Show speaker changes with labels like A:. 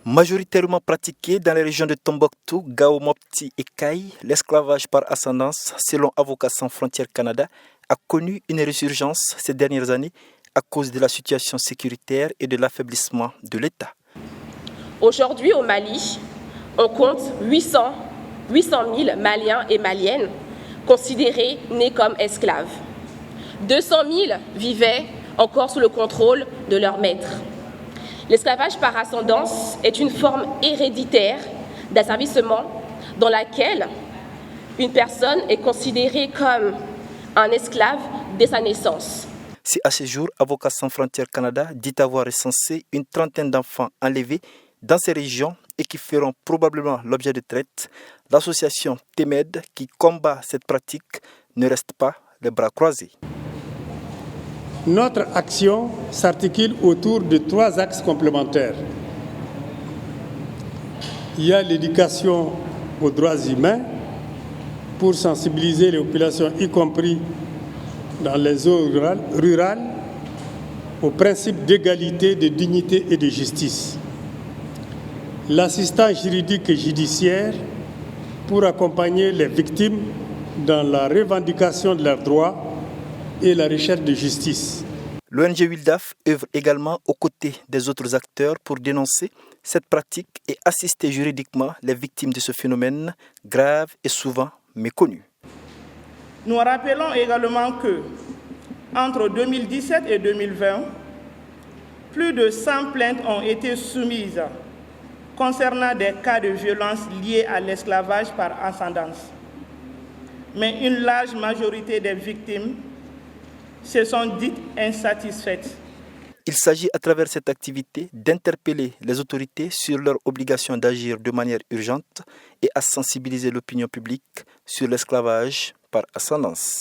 A: Majoritairement pratiqué dans les régions de Tombouctou, Gao, Mopti et Kaï, l'esclavage par ascendance, selon Avocats sans frontières Canada, a connu une résurgence ces dernières années à cause de la situation sécuritaire et de l'affaiblissement de l'État.
B: Aujourd'hui au Mali, on compte 800 000 Maliens et Maliennes considérés nés comme esclaves. 200 000 vivaient encore sous le contrôle de leur maître. L'esclavage par ascendance est une forme héréditaire d'asservissement dans laquelle une personne est considérée comme un esclave dès sa naissance.
A: C'est à ce jour, Avocats sans frontières Canada dit avoir recensé une trentaine d'enfants enlevés dans ces régions et qui feront probablement l'objet de traite. L'association TEMED, qui combat cette pratique, ne reste pas les bras croisés.
C: Notre action s'articule autour de 3 axes complémentaires. Il y a l'éducation aux droits humains pour sensibiliser les populations, y compris dans les zones rurales, au principe d'égalité, de dignité et de justice. L'assistance juridique et judiciaire pour accompagner les victimes dans la revendication de leurs droits et la recherche de justice.
A: L'ONG WILDAF œuvre également aux côtés des autres acteurs pour dénoncer cette pratique et assister juridiquement les victimes de ce phénomène grave et souvent méconnu.
D: Nous rappelons également que, entre 2017 et 2020, plus de 100 plaintes ont été soumises concernant des cas de violence liés à l'esclavage par ascendance. Mais une large majorité des victimes se sont dites insatisfaites.
A: Il s'agit à travers cette activité d'interpeller les autorités sur leur obligation d'agir de manière urgente et à sensibiliser l'opinion publique sur l'esclavage par ascendance.